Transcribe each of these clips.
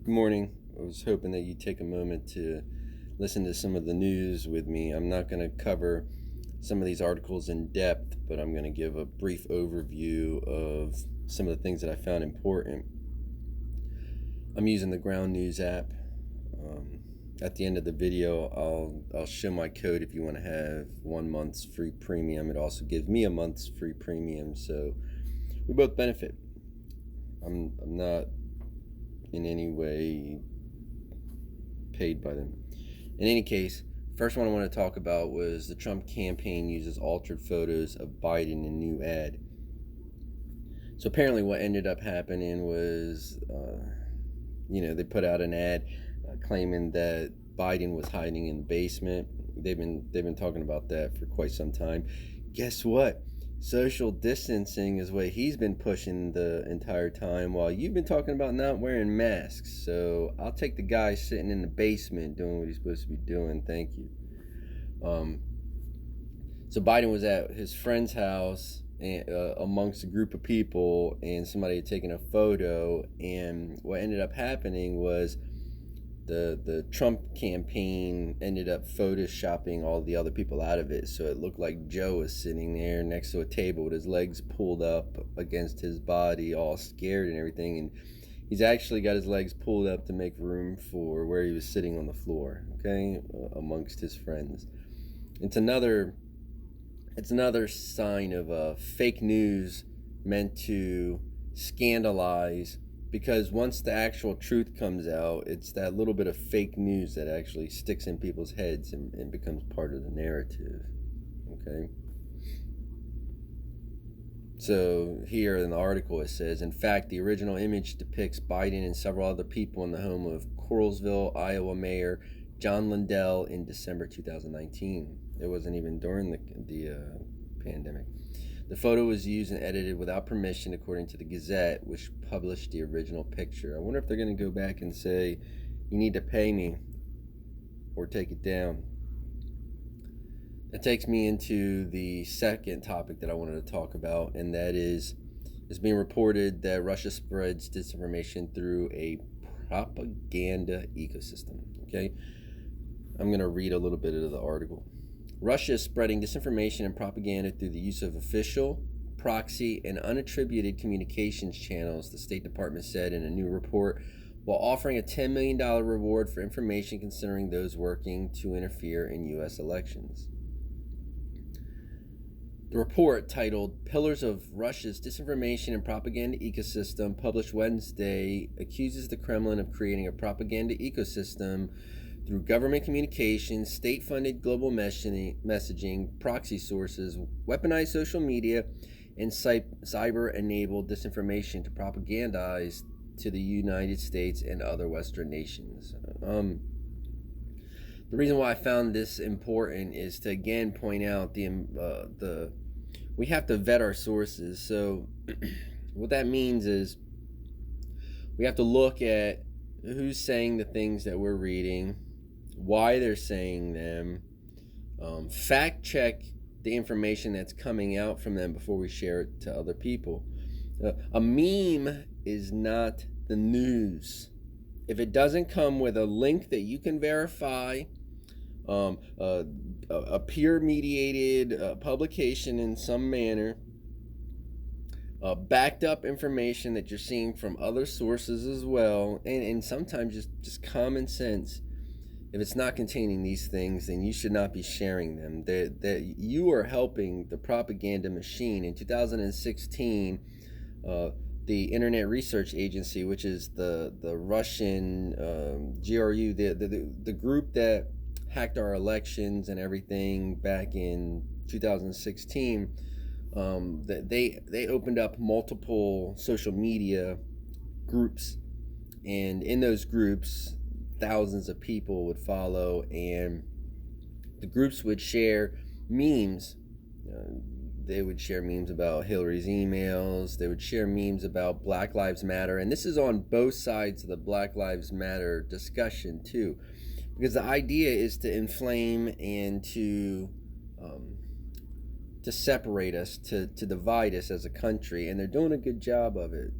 Good morning. I was hoping that you'd take a moment to listen to some of the news with me. I'm not going to cover some of these articles in depth, but I'm going to give a brief overview of some of the things that I found important. I'm using the Ground News app. At the end of the video, I'll show my code if you want to have 1 month's free premium. It also gives me a month's free premium, so we both benefit. I'm not in any way paid by them. In any case, first one I want to talk about was the Trump campaign uses altered photos of Biden in new ad. So apparently what ended up happening was, they put out an ad claiming that Biden was hiding in the basement. They've been talking about that for quite some time. Guess what? Social distancing is what he's been pushing the entire time while you've been talking about not wearing masks. So I'll take the guy sitting in the basement doing what he's supposed to be doing. Thank you. So Biden was at his friend's house and, amongst a group of people, and somebody had taken a photo, and what ended up happening was the Trump campaign ended up photoshopping all the other people out of it, so it looked like Joe was sitting there next to a table with his legs pulled up against his body, all scared and everything, and he's actually got his legs pulled up to make room for where he was sitting on the floor, okay, amongst his friends. It's another sign of fake news meant to scandalize, because once the actual truth comes out, it's that little bit of fake news that actually sticks in people's heads and becomes part of the narrative, okay? So here in the article it says, in fact, the original image depicts Biden and several other people in the home of Coralsville, Iowa Mayor John Lindell in December 2019. It wasn't even during the pandemic. The photo was used and edited without permission, according to the Gazette, which published the original picture. I wonder if they're going to go back and say, you need to pay me or take it down. That takes me into the second topic that I wanted to talk about, and that is, it's being reported that Russia spreads disinformation through a propaganda ecosystem. Okay? I'm going to read a little bit of the article. Russia is spreading disinformation and propaganda through the use of official, proxy, and unattributed communications channels, the State Department said in a new report, while offering a $10 million reward for information concerning those working to interfere in U.S. elections. The report, titled Pillars of Russia's Disinformation and Propaganda Ecosystem, published Wednesday, accuses the Kremlin of creating a propaganda ecosystem through government communications, state-funded global messaging, proxy sources, weaponized social media, and cyber-enabled disinformation to propagandize to the United States and other Western nations. The reason why I found this important is to again point out we have to vet our sources. So what that means is we have to look at who's saying the things that we're reading, why they're saying them, fact check the information that's coming out from them before we share it to other people. A meme is not the news. If it doesn't come with a link that you can verify, a peer-mediated publication in some manner, backed up information that you're seeing from other sources as well, and sometimes just common sense. If it's not containing these things, then you should not be sharing them. That you are helping the propaganda machine. In 2016, the Internet Research Agency, which is the Russian GRU, the group that hacked our elections and everything back in 2016, they opened up multiple social media groups, and in those groups thousands of people would follow, and the groups would share memes. They would share memes about Hillary's emails. They would share memes about Black Lives Matter, and this is on both sides of the Black Lives Matter discussion too, because the idea is to inflame and to separate us, to divide us as a country, and they're doing a good job of it.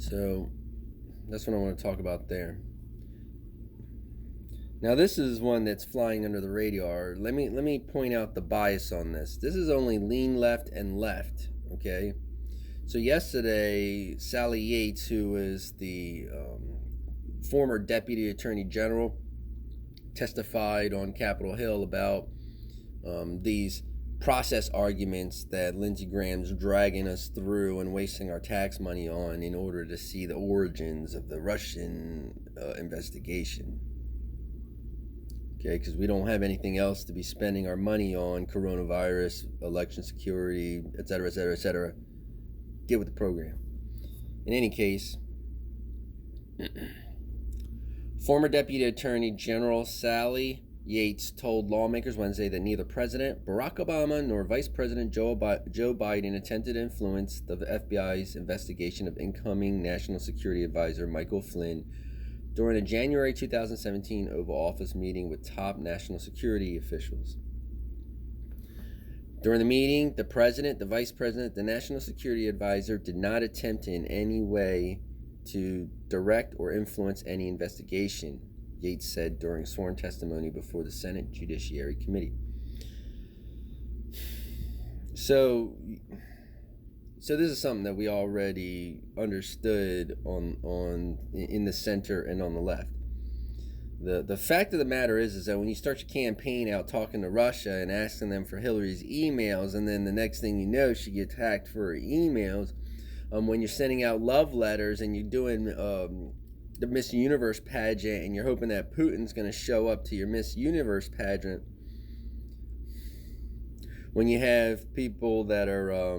So That's what I want to talk about there. Now, this is one that's flying under the radar. Let me point out the bias on this. This is only lean left and left, okay? So yesterday, Sally Yates, who is the former Deputy Attorney General, testified on Capitol Hill about these process arguments that Lindsey Graham's dragging us through and wasting our tax money on in order to see the origins of the Russian investigation. Okay, because we don't have anything else to be spending our money on: coronavirus, election security, etc., etc., etc. Get with the program. In any case, former Deputy Attorney General Sally Yates told lawmakers Wednesday that neither President Barack Obama nor Vice President Joe Biden attempted to influence the FBI's investigation of incoming National Security Advisor Michael Flynn during a January 2017 Oval Office meeting with top national security officials. During the meeting, the President, the Vice President, the National Security Advisor did not attempt in any way to direct or influence any investigation, Yates said during sworn testimony before the Senate Judiciary Committee. So this is something that we already understood in the center and on the left. The fact of the matter is that when you start your campaign out talking to Russia and asking them for Hillary's emails, and then the next thing you know, she gets hacked for her emails, when you're sending out love letters and you're doing the Miss Universe pageant and you're hoping that Putin's going to show up to your Miss Universe pageant, when you have people that are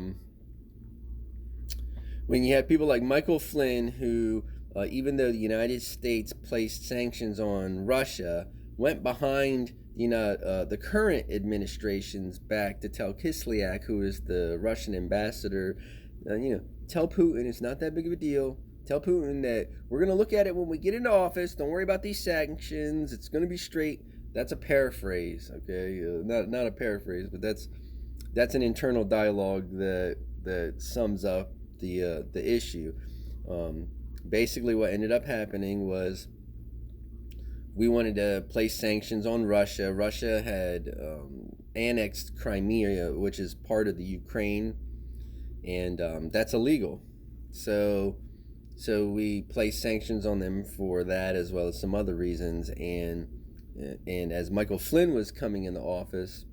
when you have people like Michael Flynn, who even though the United States placed sanctions on Russia, went behind the current administration's back to tell Kislyak, who is the Russian ambassador, tell Putin it's not that big of a deal. Tell Putin that we're going to look at it when we get into office. Don't worry about these sanctions. It's going to be straight. That's a paraphrase, okay? Not a paraphrase, but that's an internal dialogue that sums up the issue. Basically, what ended up happening was we wanted to place sanctions on Russia. Russia had annexed Crimea, which is part of the Ukraine, and that's illegal. So we placed sanctions on them for that, as well as some other reasons. And as Michael Flynn was coming into office,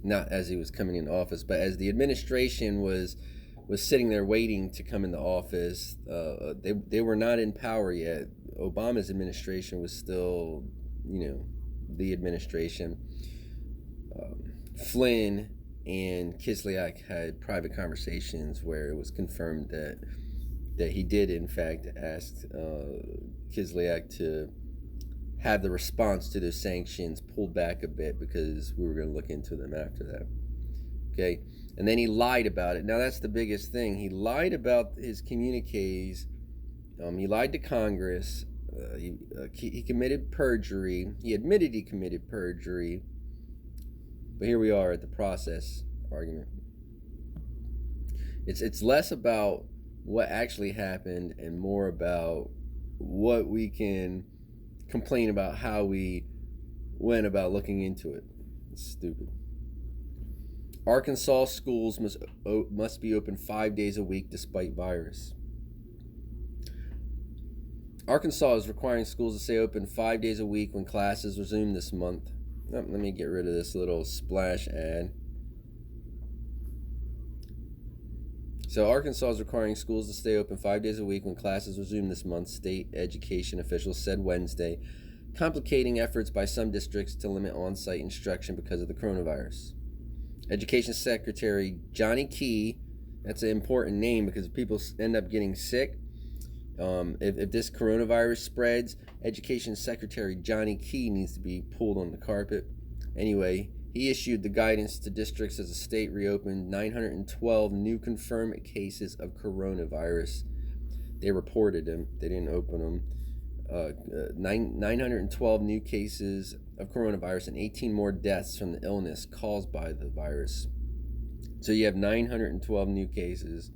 not as he was coming into office, but as the administration was sitting there waiting to come into office, they were not in power yet. Obama's administration was still, the administration. Flynn and Kislyak had private conversations where it was confirmed that he did in fact ask Kislyak to have the response to those sanctions pulled back a bit because we were going to look into them after that. Okay, and then he lied about it. Now that's the biggest thing. He lied about his communiques. He lied to Congress. He committed perjury. He admitted he committed perjury. But here we are at the process argument. It's less about what actually happened and more about what we can complain about how we went about looking into it. It's stupid. Arkansas schools must be open 5 days a week despite virus. Arkansas is requiring schools to stay open 5 days a week when classes resume this month. Let me get rid of this little splash ad. So Arkansas is requiring schools to stay open 5 days a week when classes resume this month, state education officials said Wednesday, complicating efforts by some districts to limit on-site instruction because of the coronavirus. Education Secretary Johnny Key, that's an important name because people end up getting sick. If this coronavirus spreads, Education Secretary Johnny Key needs to be pulled on the carpet. Anyway, he issued the guidance to districts as the state reopened 912 new confirmed cases of coronavirus. They reported them. They didn't open them. 912 new cases of coronavirus and 18 more deaths from the illness caused by the virus. So you have 912 new cases.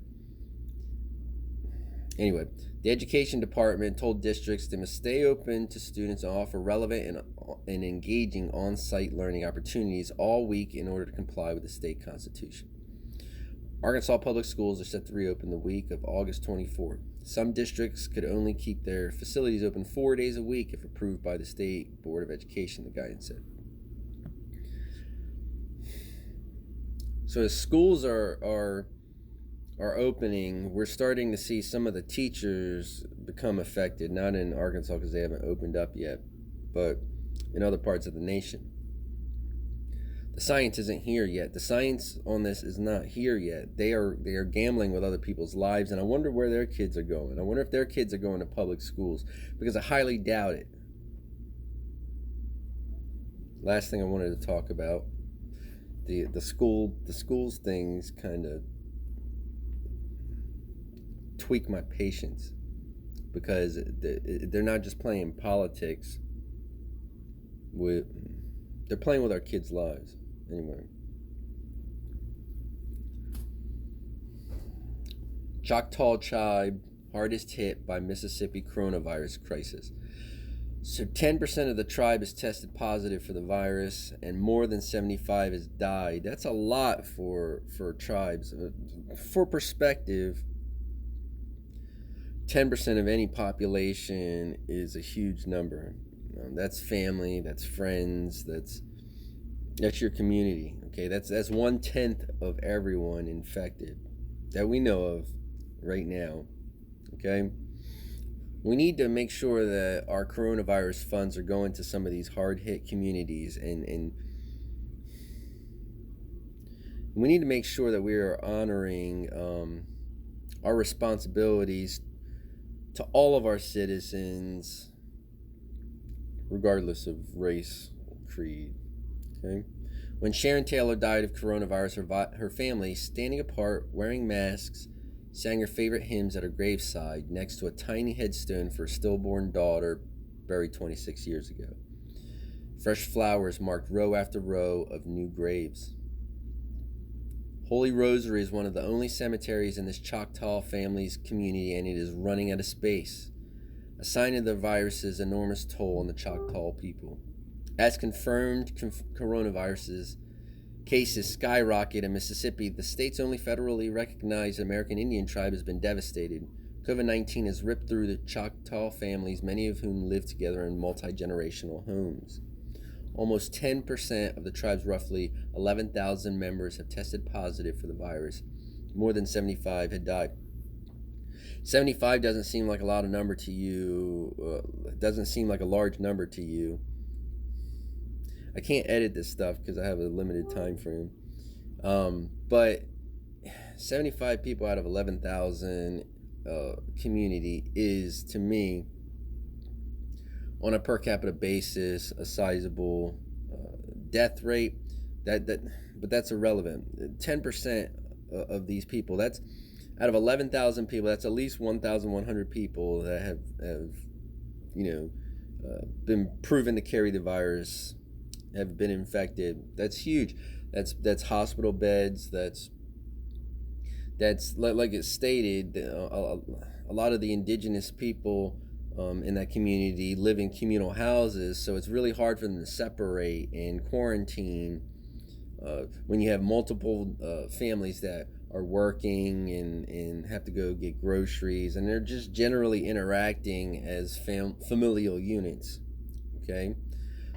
Anyway, the education department told districts they must stay open to students and offer relevant and engaging on-site learning opportunities all week in order to comply with the state constitution. Arkansas public schools are set to reopen the week of August 24th. Some districts could only keep their facilities open 4 days a week if approved by the State Board of Education, the guidance said. So as schools are opening, we're starting to see some of the teachers become affected, not in Arkansas because they haven't opened up yet, but in other parts of the nation. The science isn't here yet. The science on this is not here yet. They are gambling with other people's lives, and I wonder where their kids are going. I wonder if their kids are going to public schools, because I highly doubt it. Last thing I wanted to talk about, the schools things kind of tweak my patience, because they're not just playing politics they're playing with our kids' lives. Anyway, Choctaw tribe hardest hit by Mississippi coronavirus crisis. So 10% of the tribe has tested positive for the virus, and more than 75 has died. That's a lot for tribes. For perspective, 10% of any population is a huge number. That's family, that's friends, that's your community. Okay, that's 1/10 of everyone infected that we know of right now. Okay, we need to make sure that our coronavirus funds are going to some of these hard-hit communities, and we need to make sure that we are honoring our responsibilities to all of our citizens, regardless of race or creed. Okay? When Sharon Taylor died of coronavirus, her family, standing apart, wearing masks, sang her favorite hymns at her graveside next to a tiny headstone for her stillborn daughter buried 26 years ago. Fresh flowers marked row after row of new graves. Holy Rosary is one of the only cemeteries in this Choctaw family's community, and it is running out of space, a sign of the virus's enormous toll on the Choctaw people. As confirmed coronavirus cases skyrocket in Mississippi, the state's only federally recognized American Indian tribe has been devastated. COVID-19 has ripped through the Choctaw families, many of whom live together in multi-generational homes. Almost 10% of the tribe's roughly 11,000 members have tested positive for the virus. More than 75 had died. 75 doesn't seem like a lot of number to you. Doesn't seem like a large number to you. I can't edit this stuff because I have a limited time frame. But 75 people out of 11,000 community is, to me, on a per capita basis, a sizable death rate. But that's irrelevant. 10% of these people, that's out of 11,000 people, that's at least 1,100 people that have been proven to carry the virus, have been infected. That's huge. That's hospital beds. That's like it's stated. A lot of the indigenous people in that community live in communal houses, so it's really hard for them to separate and quarantine when you have multiple families that are working and have to go get groceries, and they're just generally interacting as familial units. Okay,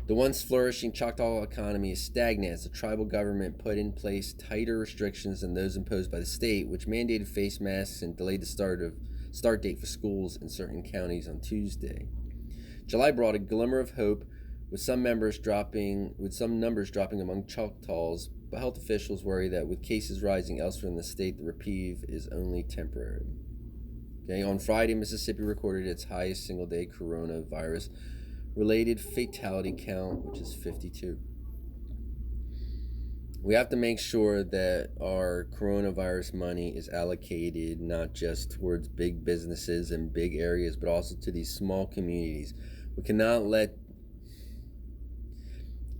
the once flourishing Choctaw economy is stagnant as the tribal government put in place tighter restrictions than those imposed by the state, which mandated face masks and delayed the start date for schools in certain counties on Tuesday. July brought a glimmer of hope, with some numbers dropping among Choctaws, but health officials worry that with cases rising elsewhere in the state, the reprieve is only temporary. Okay, on Friday, Mississippi recorded its highest single-day coronavirus-related fatality count, which is 52. We have to make sure that our coronavirus money is allocated not just towards big businesses and big areas, but also to these small communities. We cannot let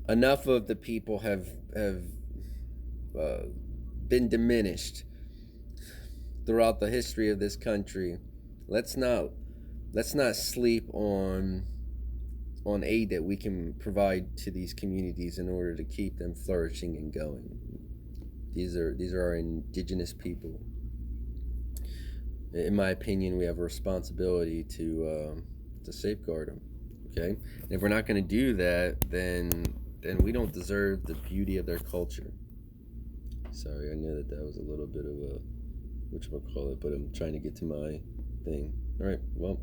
enough of the people have been diminished throughout the history of this country let's not sleep on aid that we can provide to these communities in order to keep them flourishing and going. These are our indigenous people. In my opinion, we have a responsibility to safeguard them. Okay, and if we're not going to do that, then we don't deserve the beauty of their culture. Sorry, I know that was a little bit of a whatchamacallit, but I'm trying to get to my thing. All right, well,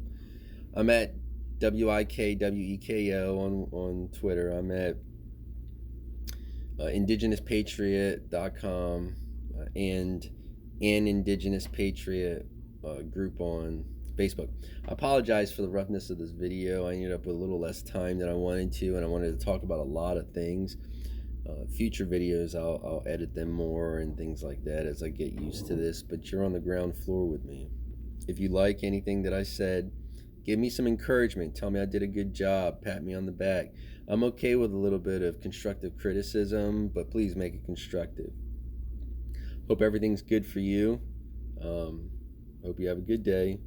I'm at WIKWEKO on Twitter. I'm at IndigenousPatriot.com and an Indigenous Patriot group on Facebook. I apologize for the roughness of this video. I ended up with a little less time than I wanted to, and I wanted to talk about a lot of things. Future videos, I'll edit them more and things like that as I get used to this, but you're on the ground floor with me. If you like anything that I said, give me some encouragement. Tell me I did a good job. Pat me on the back. I'm okay with a little bit of constructive criticism, but please make it constructive. Hope everything's good for you. Hope you have a good day.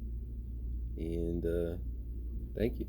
And thank you.